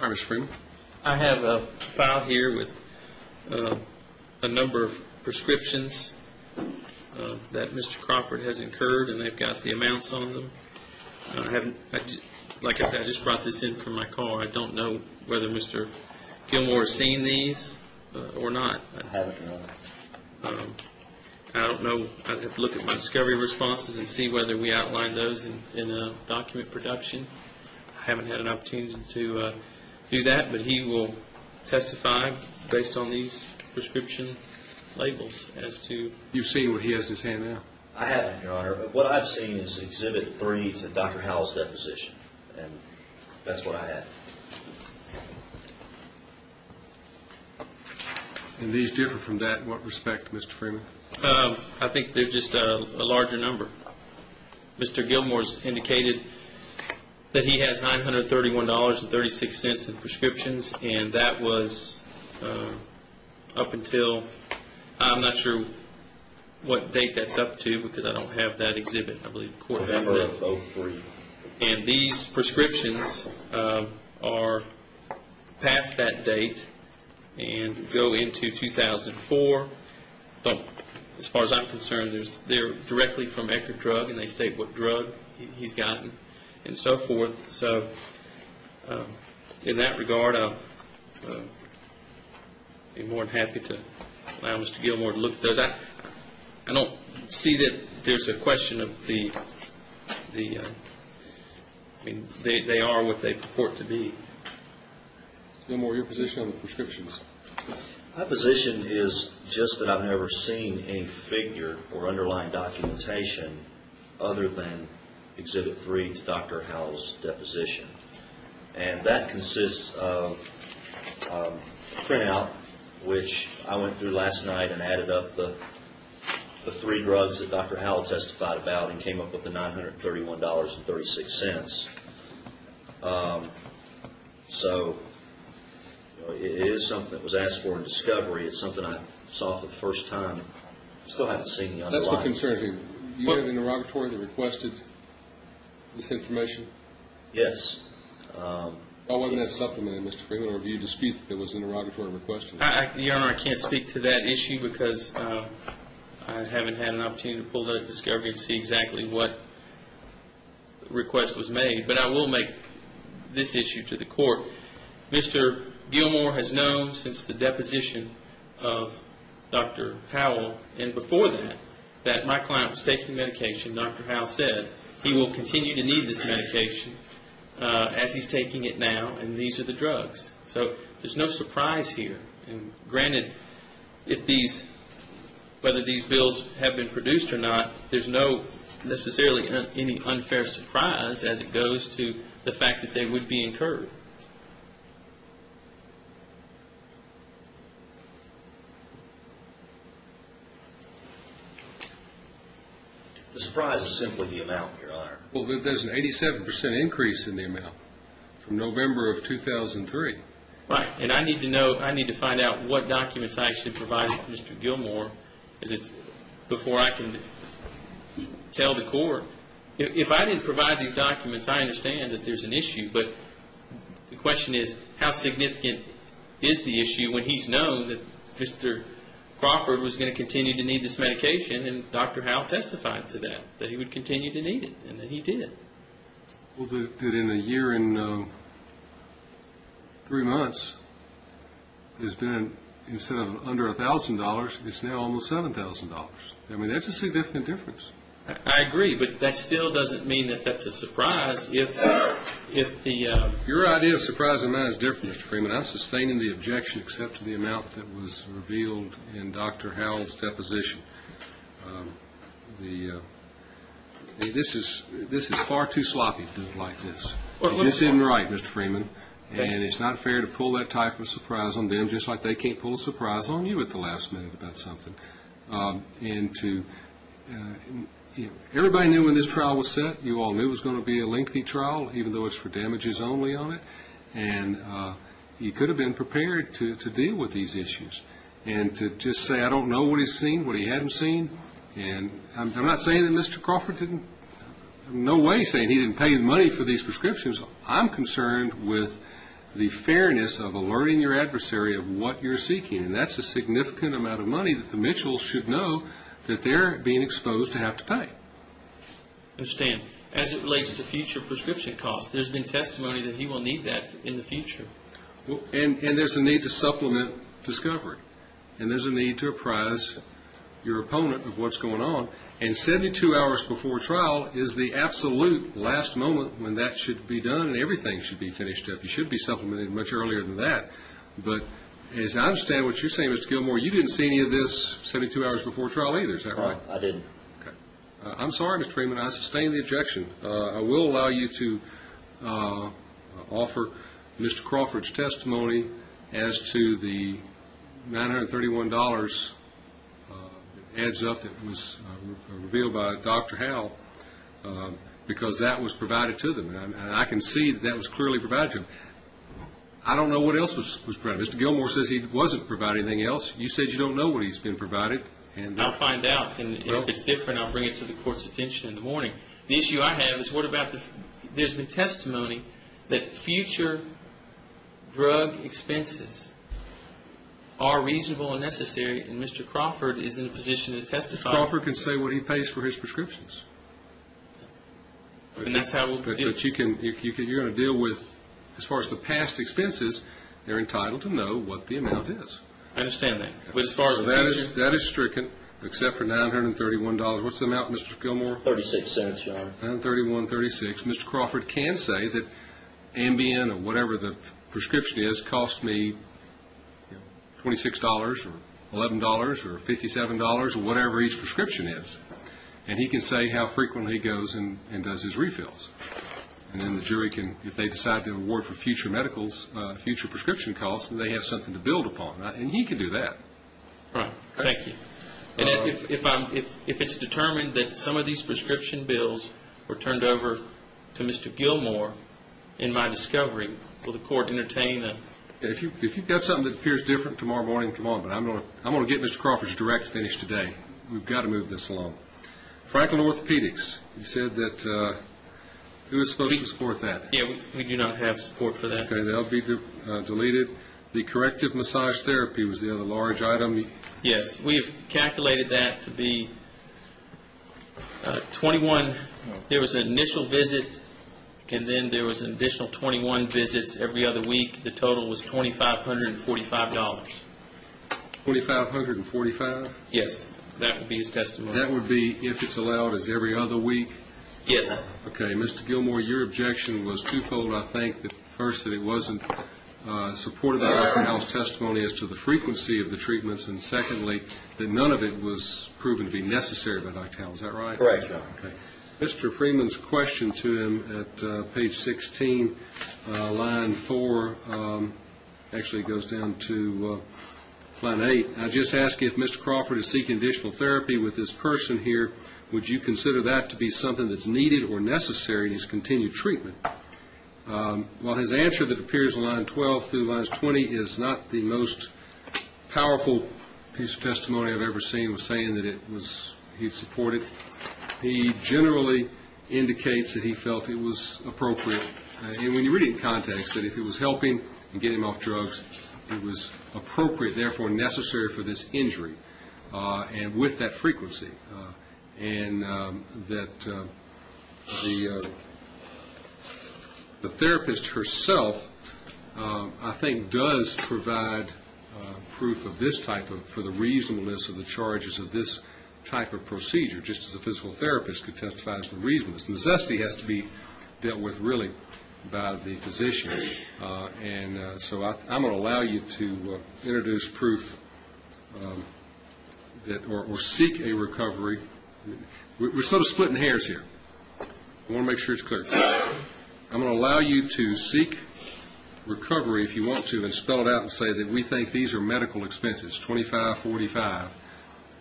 All right, Mr. Freeman. I have a file here with a number of prescriptions that Mr. Crawford has incurred, and they've got the amounts on them. Like I said, I just brought this in from my car. I don't know whether Mr. Gilmore has seen these or not. I haven't, Your Honor. I don't know. I'd have to look at my discovery responses and see whether we outlined those in document production. I haven't had an opportunity to do that, but he will testify based on these prescription labels as to... You've seen what he has in his hand now? I haven't, Your Honor. What I've seen is Exhibit 3 to Dr. Howell's deposition, and that's what I had. And these differ from that in what respect, Mr. Freeman? I think they're just a larger number. Mr. Gilmore's indicated that he has $931.36 in prescriptions, and that was up until, I'm not sure what date that's up to because I don't have that exhibit. I believe the court has that. November of 03. And these prescriptions are past that date and go into 2004. As far as I'm concerned, they're directly from Eckerd Drug, and they state what drug he's gotten and so forth. So in that regard, I'll be more than happy to allow Mr. Gilmore to look at those. I don't see that there's a question of the I mean, they are what they purport to be. Gilmore, your position on the prescriptions? My position is just that I've never seen any figure or underlying documentation other than Exhibit 3 to Dr. Howell's deposition. And that consists of a printout, which I went through last night and added up the 3 drugs that Dr. Howell testified about and came up with the $931.36. So it is something that was asked for in discovery. It's something I saw for the first time. Still haven't seen the underlying. That's what concerns me. You have an interrogatory that requested this information? Yes. Why wasn't that supplemented, Mr. Freeman, or do you dispute that there was an interrogatory requested? Your Honor, I can't speak to that issue because I haven't had an opportunity to pull that discovery and see exactly what request was made. But I will make this issue to the court. Mr. Gilmore has known since the deposition of Dr. Howell and before that my client was taking medication. Dr. Howell said he will continue to need this medication as he's taking it now, and these are the drugs. So there's no surprise here. And granted, whether these bills have been produced or not, there's no necessarily any unfair surprise as it goes to the fact that they would be incurred. The surprise is simply the amount, Your Honor. Well, there's an 87% increase in the amount from November of 2003. Right, and I need to find out what documents I actually provided to Mr. Gilmore before I can tell the court. If I didn't provide these documents, I understand that there's an issue, but the question is, how significant is the issue when he's known that Mr. Crawford was going to continue to need this medication, and Dr. Howell testified to that he would continue to need it, and that he did. Well, that in a year and 3 months, there's been, instead of under $1,000, it's now almost $7,000. I mean, that's a significant difference. I agree, but that still doesn't mean that that's a surprise if the... Your idea of surprise and mine is different, Mr. Freeman. I'm sustaining the objection except to the amount that was revealed in Dr. Howell's deposition. This is far too sloppy to do it like this. This isn't right, Mr. Freeman, and it's not fair to pull that type of surprise on them just like they can't pull a surprise on you at the last minute about something. Everybody knew when this trial was set. You all knew it was going to be a lengthy trial, even though it's for damages only on it. And you could have been prepared to deal with these issues. and to just say, I don't know what he's seen, what he hadn't seen. And I'm not saying that Mr. Crawford didn't, I'm no way saying he didn't pay the money for these prescriptions. I'm concerned with the fairness of alerting your adversary of what you're seeking, and that's a significant amount of money that the Mitchells should know that they're being exposed to have to pay. Understand. As it relates to future prescription costs, there's been testimony that he will need that in the future. Well, and there's a need to supplement discovery, and there's a need to apprise your opponent of what's going on. And 72 hours before trial is the absolute last moment when that should be done, and everything should be finished up. You should be supplemented much earlier than that. But as I understand what you're saying, Mr. Gilmore, you didn't see any of this 72 hours before trial either. Is that right? I didn't. Okay. I'm sorry, Mr. Freeman. I sustain the objection. I will allow you to offer Mr. Crawford's testimony as to the $931 that adds up that was revealed by Dr. Howell, because that was provided to them. And I can see that that was clearly provided to them. I don't know what else was provided. Mr. Gilmore says he wasn't providing anything else. You said you don't know what he's been provided. And I'll find out, and if it's different, I'll bring it to the court's attention in the morning. The issue I have is, what about there's been testimony that future drug expenses are reasonable and necessary, and Mr. Crawford is in a position to testify. Mr. Crawford can say what he pays for his prescriptions. And that's how we'll do it. But you're going to deal with, as far as the past expenses, they're entitled to know what the amount is. I understand that. But as far as So the future, that is stricken, except for $931. What's the amount, Mr. Gilmore? 36 cents, Your Honor. $931.36. Mr. Crawford can say that Ambien or whatever the prescription is cost me $26 or $11 or $57 or whatever each prescription is. And he can say how frequently he goes and does his refills. And then the jury can, if they decide to award for future medicals, future prescription costs, then they have something to build upon. And he can do that. right? Thank you. And if it's determined that some of these prescription bills were turned over to Mr. Gilmore in my discovery, will the court entertain a? If you've got something that appears different tomorrow morning, come on. But I'm going to get Mr. Crawford's direct finish today. We've got to move this along. Franklin Orthopedics. You said that who is supposed to support that? Yeah, we do not have support for that. Okay, that'll be deleted. The corrective massage therapy was the other large item. Yes, we've calculated that to be 21. There was an initial visit, and then there was an additional 21 visits every other week. The total was $2,545. $2,545? Yes, that would be his testimony. That would be, if it's allowed, as every other week? Yes. Okay, Mr. Gilmore, your objection was twofold, I think. That first, that it wasn't supported by Dr. Howell's testimony as to the frequency of the treatments, and secondly, that none of it was proven to be necessary by Dr. Howell. Is that right? Correct, Your Honor. Okay. Mr. Freeman's question to him at page 16, line 4, actually goes down to line 8. I just ask you, if Mr. Crawford is seeking additional therapy with this person here, would you consider that to be something that's needed or necessary in his continued treatment? While his answer that appears in line 12 through lines 20 is not the most powerful piece of testimony I've ever seen, was saying that he'd support it. He generally indicates that he felt it was appropriate. And when you read it in context, that if it was helping and getting him off drugs, it was appropriate, therefore necessary for this injury, and with that frequency. And that the therapist herself, I think, does provide proof of this type of, for the reasonableness of the charges of this type of procedure, just as a physical therapist could testify as to the reasonableness. The necessity has to be dealt with really by the physician. So I'm going to allow you to introduce proof that, or seek a recovery. We're sort of splitting hairs here. I want to make sure it's clear. I'm going to allow you to seek recovery if you want to, and spell it out and say that we think these are medical expenses, $25.45,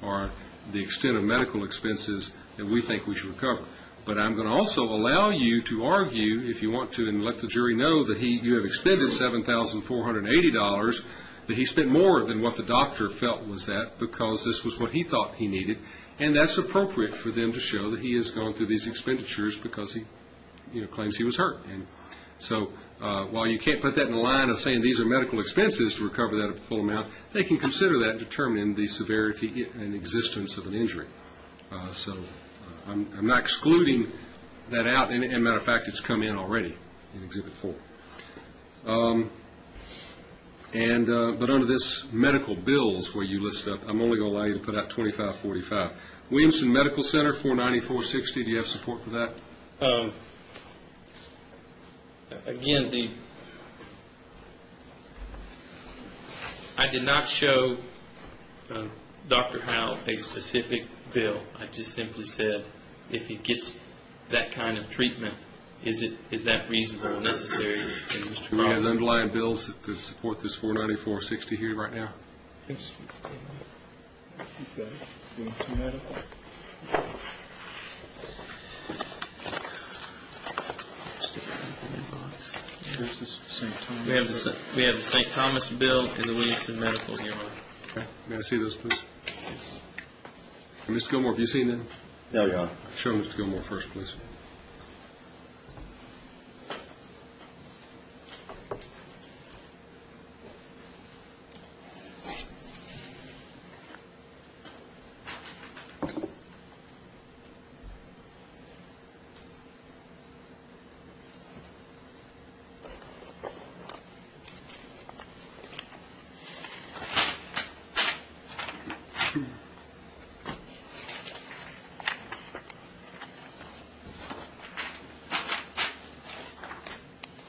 or the extent of medical expenses that we think we should recover. But I'm going to also allow you to argue, if you want to, and let the jury know that you have expended $7,480 But he spent more than what the doctor felt was that, because this was what he thought he needed, and that's appropriate for them to show that he has gone through these expenditures because he, claims he was hurt. And so while you can't put that in the line of saying these are medical expenses to recover that full amount, they can consider that in determining the severity and existence of an injury. I'm not excluding that out, and matter of fact, it's come in already in Exhibit 4. But under this medical bills where you list up, I'm only going to allow you to put out $25.45. Williamson Medical Center, $494.60. Do you have support for that? Again, I did not show Dr. Howell a specific bill. I just simply said, if he gets that kind of treatment, is that reasonable and necessary? And Mr. Do we have underlying bills that could support this $494.60 here right now? Yes. Okay. Williamson Medical. This is St. Thomas. We have the St. Thomas bill and the Williamson Medical, Your Honor. Okay. May I see those, please? Mr. Gilmore, have you seen them? No, Your Honor. Show Mr. Gilmore first, please.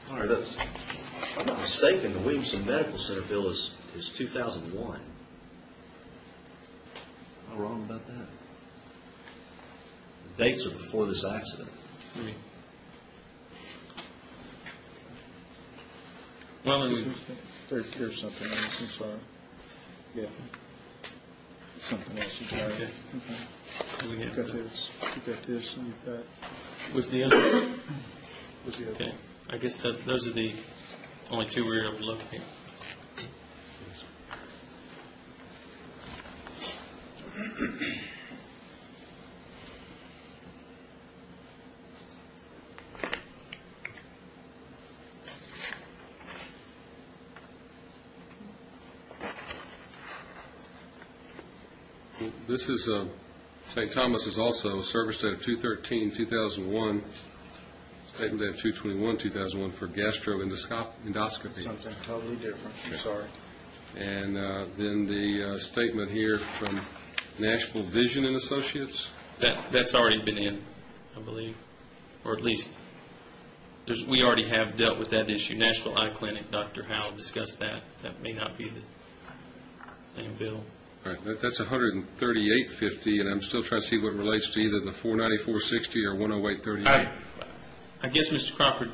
All right, if I'm not mistaken, the Williamson Medical Center bill is 2001. Am I wrong about that? The dates are before this accident. Well, There's something else, I'm sorry. Yeah. Something else is right. Okay. Okay. You've got this, and you've got, was the other? what's the other? Okay. I guess those are the only two we were able to look at. This is St. Thomas is also service date of 2/13/2001, statement date of 2/21/2001 for gastroendoscopy. Something totally different, I'm sorry. And then the statement here from Nashville Vision and Associates. That's already been in, I believe, or at least we already have dealt with that issue. Nashville Eye Clinic, Dr. Howell discussed that. That may not be the same bill. All right, that's $138.50, and I'm still trying to see what relates to either the $494.60 or $108.38. I guess, Mr. Crawford,